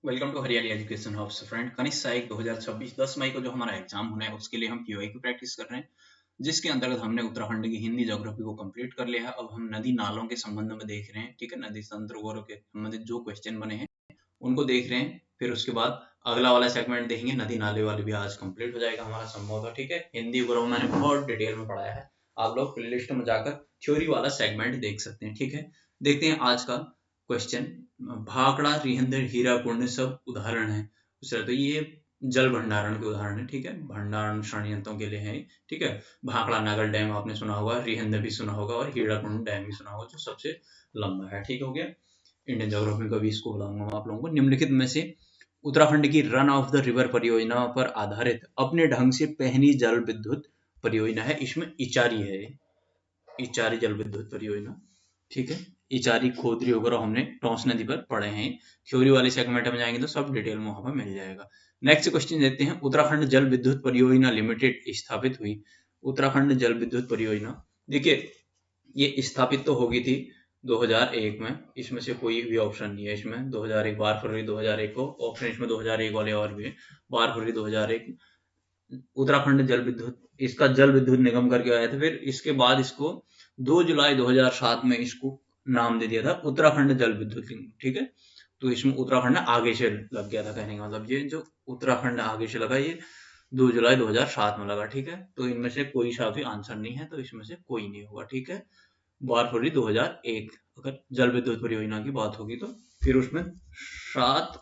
Welcome to हरियाली education hub. Friend, कनिष्ठ सहायक 2026 10 मई को जो हमारा एग्जाम होना है उसके लिए हम पीओआई की प्रैक्टिस कर रहे हैं, जिसके अंतर्गत हमने उत्तराखंड की हिंदी ज्योग्राफी को कंप्लीट कर लिया है। अब हम नदी नालों के संबंध में देख रहे हैं, ठीक है। नदी तंत्र के संबंधित जो क्वेश्चन बने हैं उनको देख रहे हैं। फिर उसके बाद अगला वाला सेगमेंट देखेंगे, नदी नाले वाले भी आज कंप्लीट हो जाएगा हमारा संभवतः, ठीक है। हिंदी वगैरह मैंने बहुत डिटेल में पढ़ाया है, आप लोग प्लेलिस्ट में जाकर थ्योरी वाला सेगमेंट देख सकते हैं, ठीक है। देखते हैं आज का क्वेश्चन। भाखड़ा, रिहंद, हीराकुंड सब उदाहरण है। दूसरा तो ये जल भंडारण के उदाहरण है, ठीक है। भंडारण संयंत्रों के लिए है, ठीक है। भाखड़ा नागर डैम आपने सुना होगा, रिहंद भी सुना होगा और हीराकुंड डैम भी सुना होगा जो सबसे लंबा है, ठीक हो गया। इंडियन ज्योग्राफी का भी इसको बुलाऊंगा आप लोगों को। निम्नलिखित में से उत्तराखंड की रन ऑफ द रिवर परियोजना पर आधारित अपने ढंग से पहली जल विद्युत परियोजना है। इसमें इचारी है, इचारी जल विद्युत परियोजना, ठीक है। इचारी, खोदरी वगैरह हमने टॉन्स नदी पर पढ़े हैं। थ्योरी वाले सेगमेंट में जाएंगे तो सब डिटेल में वहां पर मिल जाएगा। नेक्स्ट क्वेश्चन देते हैं। उत्तराखंड जल विद्युत परियोजना लिमिटेड स्थापित हुई। उत्तराखंड जल विद्युत परियोजना, देखिए ये स्थापित तो होगी थी 2001 में, इसमें से कोई भी ऑप्शन नहीं है इसमें। 2001 12 फरवरी 2001 को ऑप्शन इसमें 2001 वाले और भी है। 12 फरवरी 2001 उत्तराखंड जल विद्युत, इसका जल विद्युत निगम करके आया था। फिर इसके बाद इसको 2 जुलाई 2007 में इसको नाम दे दिया था उत्तराखंड जल विद्युत निगम, ठीक है। तो इसमें उत्तराखंड आगे से लग गया था, कहने का मतलब ये जो उत्तराखंड आगे से लगा ये 2 जुलाई 2007 में लगा, ठीक है। तो इनमें से कोई सा भी आंसर नहीं है, तो इसमें से कोई नहीं होगा, ठीक है। 12 फरवरी 2001 अगर जल विद्युत परियोजना की बात होगी तो। फिर उसमें 7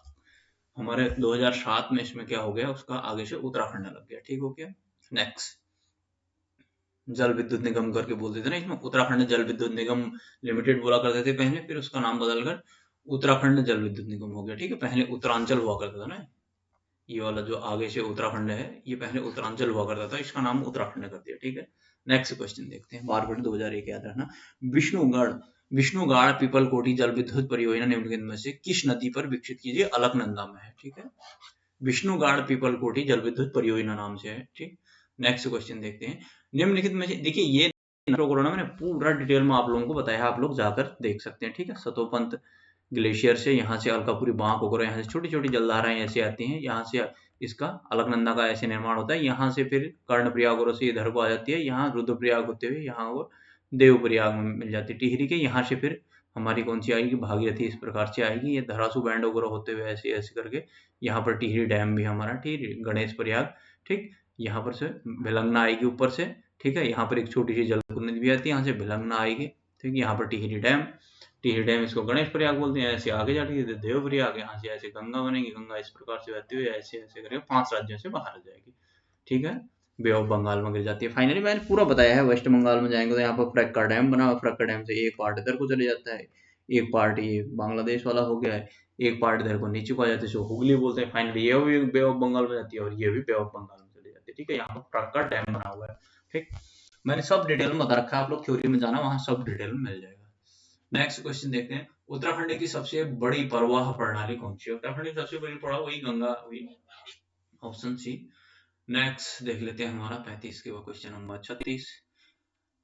हमारे 2007 में इसमें क्या हो गया, उसका आगे से उत्तराखंड लग गया, ठीक हो गया। नेक्स्ट, जल विद्युत निगम करके बोलते थे ना, इसमें उत्तराखंड जल विद्युत निगम लिमिटेड बोला करते थे पहले, फिर उसका नाम बदलकर उत्तराखंड जल विद्युत निगम हो गया, ठीक है। पहले उत्तरांचल हुआ करता था ना, ये वाला जो आगे से उत्तराखंड है ये पहले उत्तरांचल हुआ करता था, इसका नाम उत्तराखंड कर दिया, ठीक है। नेक्स्ट क्वेश्चन देखते हैं। 12 2001 याद रखना। विष्णुगढ़, विष्णुगाड़ पीपल कोटी जल विद्युत परियोजना निम्नलिखित में से किस नदी पर विकसित कीजिए, अलकनंदा में है, ठीक है। विष्णुगाड़ पीपल कोटी जल विद्युत परियोजना नाम से है, ठीक। नेक्स्ट क्वेश्चन देखते हैं। निम्नलिखित में से, देखिए ये कोरोना मैंने पूरा डिटेल में आप लोगों को बताया है, आप लोग जाकर देख सकते हैं, ठीक है। सतोपंत ग्लेशियर से, यहाँ से अलकापुरी बांक वगैरह, यहाँ से छोटी छोटी जलधाराएं ऐसे आती हैं, यहाँ से इसका अलकनंदा का ऐसे निर्माण होता है। यहाँ से फिर कर्णप्रयाग और से इधर को आ जाती है, यहाँ रुद्रप्रयाग होते हुए यहाँ वो देवप्रयाग में मिल जाती है टिहरी के। यहाँ से फिर हमारी कौन सी आएगी, भागीरथी, इस प्रकार से आएगी। ये धरासू बैंड वगैरह होते हुए ऐसे ऐसे करके यहाँ पर टिहरी डैम भी हमारा, टिहरी गणेश प्रयाग, ठीक। यहाँ पर से भिलंगना आएगी ऊपर से, ठीक है। यहाँ पर एक छोटी सी जलकुंड नदी भी आती है, यहाँ से भिलंगना आएगी, ठीक। यहाँ पर टिहरी डैम, टिहरी डैम इसको गणेश प्रयाग बोलते हैं। ऐसे आगे जाती है देव प्रयाग, यहाँ से ऐसे गंगा बनेगी, गंगा इस प्रकार से बहती हुई ऐसे ऐसे करके 5 राज्यों से बाहर आ जाएगी, ठीक है। बे ऑफ बंगाल में गिर जाती है। फाइनली मैंने पूरा बताया है। वेस्ट बंगाल में जाएंगे तो यहाँ पर फ्रक्का डैम बना हुआ, फ्रक्का डैम से एक पार्ट इधर को चले जाता है, एक पार्ट ये बांग्लादेश वाला हो गया है, एक पार्ट इधर को नीचे को आ जाता है, इसको हुगली बोलते हैं। फाइनली ये भी बे ऑफ बंगाल में जाती है और ये भी बे ऑफ बंगाल में चली जाती है, ठीक है। यहाँ पर फ्रक्का डैम बना हुआ है, ठीक। मैंने सब डिटेल में बता रखा है, आप लोग थ्योरी में जाना, वहां सब डिटेल में मिल जाएगा। नेक्स्ट क्वेश्चन देखते हैं। उत्तराखंड की सबसे बड़ी प्रवाह प्रणाली कौन सी है? उत्तराखंड की सबसे बड़ी प्रवाह वही गंगा हुई, ऑप्शन सी। नेक्स्ट देख लेते हैं हमारा 35 के बाद क्वेश्चन नंबर 36।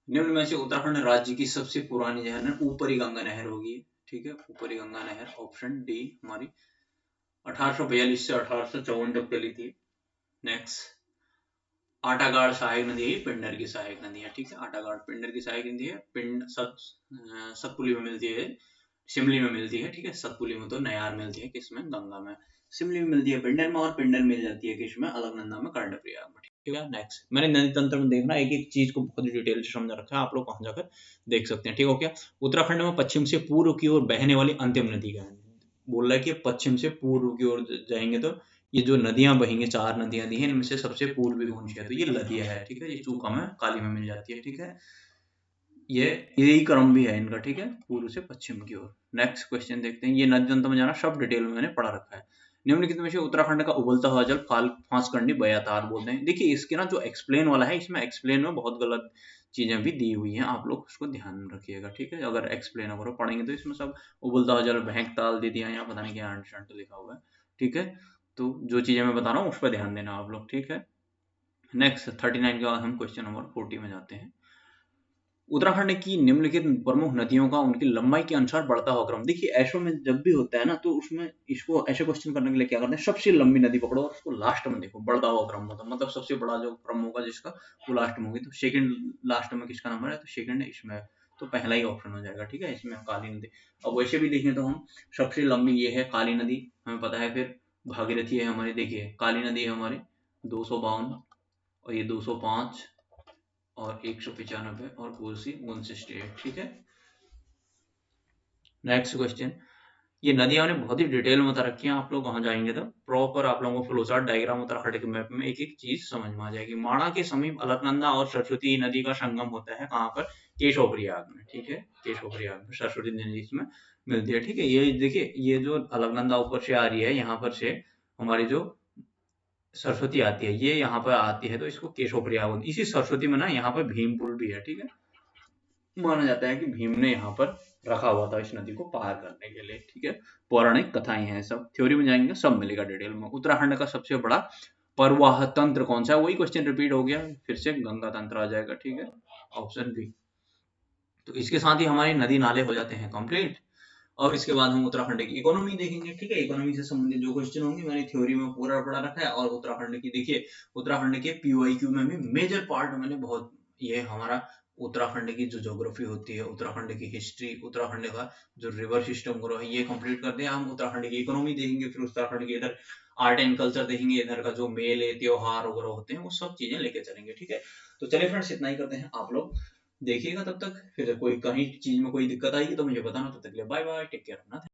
निम्न में से उत्तराखंड राज्य की सबसे पुरानी नहर ऊपरी गंगा नहर होगी, ठीक है। ऊपरी गंगा नहर, ऑप्शन डी हमारी 1842 से 1854 तक चली थी। नेक्स्ट, आटागाड़ सहायक नदी है, पिंडर की सहायक नदी है, ठीक है। आटागाड़ पिंडर की सहायक नदी है। सतपुली में मिलती है, शिमली में मिलती है, ठीक है। सतपुली में तो नयार मिलती है, किसमें, गंगा में। शिमली में मिलती है पिंडर में, और पिंडर मिल जाती है किसमें, अलकनंदा में, कर्णप्रयाग में, ठीक है। नेक्स्ट, मैंने नदी तंत्र में देखना एक एक चीज को बहुत डिटेल से समझा रखा है, आप लोग वहां जाकर देख सकते हैं, ठीक हो क्या। उत्तराखंड में पश्चिम से पूर्व की ओर बहने वाली अंतिम नदी का है, बोल रहा है कि पश्चिम से पूर्व की ओर जाएंगे तो ये जो नदियां बहेंगी, 4 नदियां दी हैं, इनमें से सबसे पूर्वी कौन सी है, तो ये नदियां है, ठीक है। ये चूका में काली में मिल जाती है, ठीक है। ये यही क्रम भी है इनका, ठीक है, पूर्व से पश्चिम की ओर। नेक्स्ट क्वेश्चन देखते हैं। ये नदी तंत्र में जाना सब डिटेल में मैंने पढ़ा रखा है। निम्नलिखित में से उत्तराखंड का उबलता हुआ जल फांसकंडी बयातार बोलते हैं। देखिए इसके ना जो एक्सप्लेन वाला है, इसमें एक्सप्लेन में बहुत गलत चीजें भी दी हुई हैं, आप लोग उसको ध्यान में रखिएगा, ठीक है। अगर एक्सप्लेन अगर पढ़ेंगे तो इसमें सब उबलता हुआ जल, भैंकताल दे दिया, यहाँ पता नहीं क्या अंट लिखा हुआ है, ठीक है। तो जो चीजें मैं बता रहा हूँ उस पर ध्यान देना आप लोग, ठीक है। नेक्स्ट 39 के बाद हम क्वेश्चन नंबर 40 में जाते हैं। उत्तराखंड की निम्नलिखित प्रमुख नदियों का उनकी लंबाई के अनुसार बढ़ता हुआ क्रम। देखिए ऐशो में जब भी होता है ना, तो उसमें इसको ऐसे क्वेश्चन करने के लिए क्या करते हैं, सबसे लंबी नदी पकड़ो और उसको लास्ट में देखो, बढ़ता हुआ क्रम होता है, मतलब सबसे बड़ा जो क्रम होगा जिसका, वो लास्ट में होगी। तो सेकंड लास्ट में किसका नंबर है, तो सेकंड इसमें है, तो पहला ही ऑप्शन हो जाएगा। ठीक है, इसमें काली नदी। अब वैसे भी देखें तो हम सबसे लंबी ये है काली नदी, हमें पता है। फिर भागीरथी है हमारी, देखिए काली नदी है हमारी 252, और ये 205, और 195, और कोसी 168। ठीक है, नेक्स्ट क्वेश्चन। ये नदियां ने बहुत ही डिटेल में बता रखी हैं, आप लोग वहां जाएंगे तो प्रॉपर आप लोगों को फ्लो चार्ट डायग्राम उत्तराखंड के मैप में एक एक चीज समझ में आ जाएगी। माणा के समीप अलकनंदा और सरस्वती नदी का संगम होता है, कहाँ पर, केशव प्रयाग में। ठीक है, केशव प्रयाग में सरस्वती नदी इसमें मिलती है। ठीक है, ये देखिए, ये जो अलकनंदा ऊपर से आ रही है, यहाँ पर से हमारी जो सरस्वती आती है, ये यहाँ पर आती है, तो इसको केशव प्रयाग, इसी सरस्वती में ना यहाँ पर भीम पुल भी है। ठीक है, माना जाता है कि भीम ने यहाँ पर रखा हुआ था इस नदी को पार करने के लिए। ठीक है, पौराणिक कथाएं हैं, सब थ्योरी में जाएंगे सब मिलेगा डिटेल में। उत्तराखंड का सबसे बड़ा परवाह तंत्र कौन सा है, वही क्वेश्चन रिपीट हो गया, फिर से गंगा तंत्र आ जाएगा। ठीक है, ऑप्शन बी। तो इसके साथ ही हमारे नदी नाले हो जाते हैं कंप्लीट। और इसके बाद हम उत्तराखंड की इकोनॉमी देखेंगे। ठीक है, इकोनॉमी से संबंधित जो क्वेश्चन होंगे मैंने थ्योरी में पूरा पढ़ा रखा है। और उत्तराखंड की देखिए, उत्तराखंड के पीओआईक्यू में भी मेजर पार्ट मैंने बहुत, ये हमारा उत्तराखंड की जो ज्योग्राफी होती है, उत्तराखंड की हिस्ट्री, उत्तराखंड का जो रिवर सिस्टम ग्रो है, ये कंप्लीट कर दिया। हम उत्तराखंड की इकोनॉमी देखेंगे, फिर उत्तराखंड के इधर आर्ट एंड कल्चर देखेंगे, इधर का जो मेले त्योहार वगैरह होते हैं वो सब चीजें लेके चलेंगे। ठीक है, तो चलिए फ्रेंड्स, इतना ही करते हैं। आप लोग देखिएगा तब तक, फिर कोई कहीं चीज में कोई दिक्कत आएगी तो मुझे बताना। तब तक के लिए बाय बाय, टेक केयर अपना।